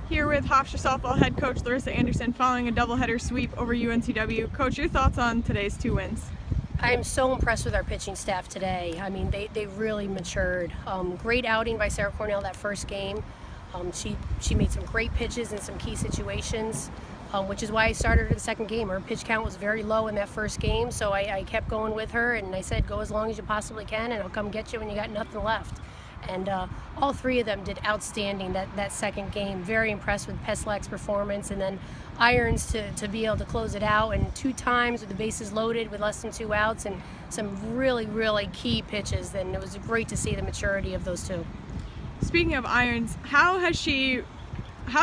Here with Hofstra softball head coach Larissa Anderson following a doubleheader sweep over UNCW. Coach, your thoughts on today's 2 wins? I'm so impressed with our pitching staff today. I mean, they really matured. Great outing by Sarah Cornell that first game. She made some great pitches in some key situations, which is why I started her the second game. Her pitch count was very low in that first game, so I kept going with her, and I said, go as long as you possibly can, and I'll come get you when you got nothing left. And all 3 of them did outstanding that second game. Very impressed with Peslak's performance, and then Irons to be able to close it out, and 2 times with the bases loaded with less than 2 outs, and some really key pitches. And it was great to see the maturity of those 2. Speaking of Irons, how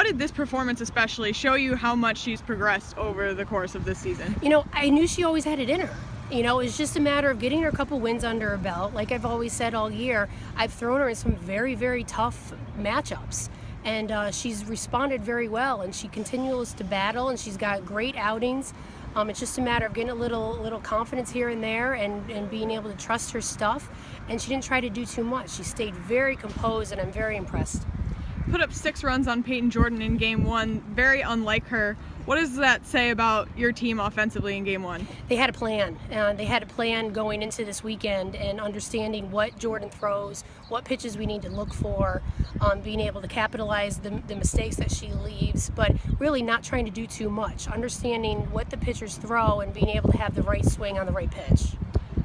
did this performance especially show you how much she's progressed over the course of this season? You know, I knew she always had it in her. You know, it's just a matter of getting her a couple wins under her belt. Like I've always said all year, I've thrown her in some very tough matchups, and she's responded very well, and she continues to battle, and she's got great outings. It's just a matter of getting a little confidence here and there, and being able to trust her stuff, and she didn't try to do too much. She stayed very composed, and I'm very impressed. Put up 6 runs on Peyton Jordan in Game 1, very unlike her. What does that say about your team offensively in Game 1? They had a plan. They had a plan going into this weekend, and understanding what Jordan throws, what pitches we need to look for, being able to capitalize the mistakes that she leaves, but really not trying to do too much. Understanding what the pitchers throw and being able to have the right swing on the right pitch.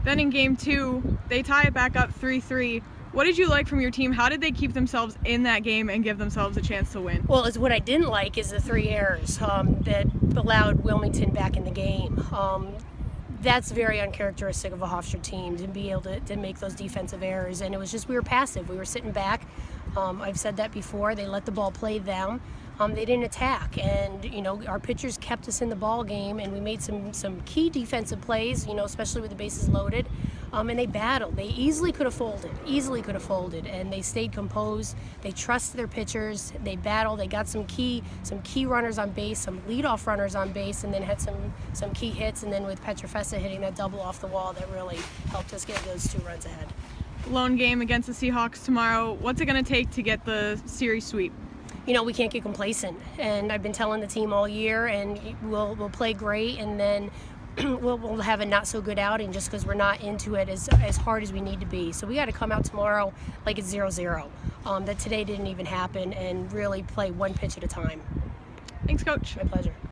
Then in Game 2, they tie it back up 3-3. What did you like from your team? How did they keep themselves in that game and give themselves a chance to win? Well, what I didn't like is the 3 errors that allowed Wilmington back in the game. That's very uncharacteristic of a Hofstra team, to be able to make those defensive errors. And it was just, we were passive. We were sitting back. I've said that before. They let the ball play them. They didn't attack, and you know, our pitchers kept us in the ball game, and we made some key defensive plays, you know, especially with the bases loaded. And they battled. They easily could have folded, and they stayed composed. They trusted their pitchers. They battled. They got some key runners on base, some leadoff runners on base, and then had some key hits. And then with Petrofessa hitting that double off the wall, that really helped us get those 2 runs ahead. Lone game against the Seahawks tomorrow. What's it going to take to get the series sweep? You know, we can't get complacent, and I've been telling the team all year, and we'll play great, and then we'll have a not so good outing just because we're not into it as hard as we need to be. So we got to come out tomorrow like it's 0-0. That today didn't even happen, and really play 1 pitch at a time. Thanks, Coach. My pleasure.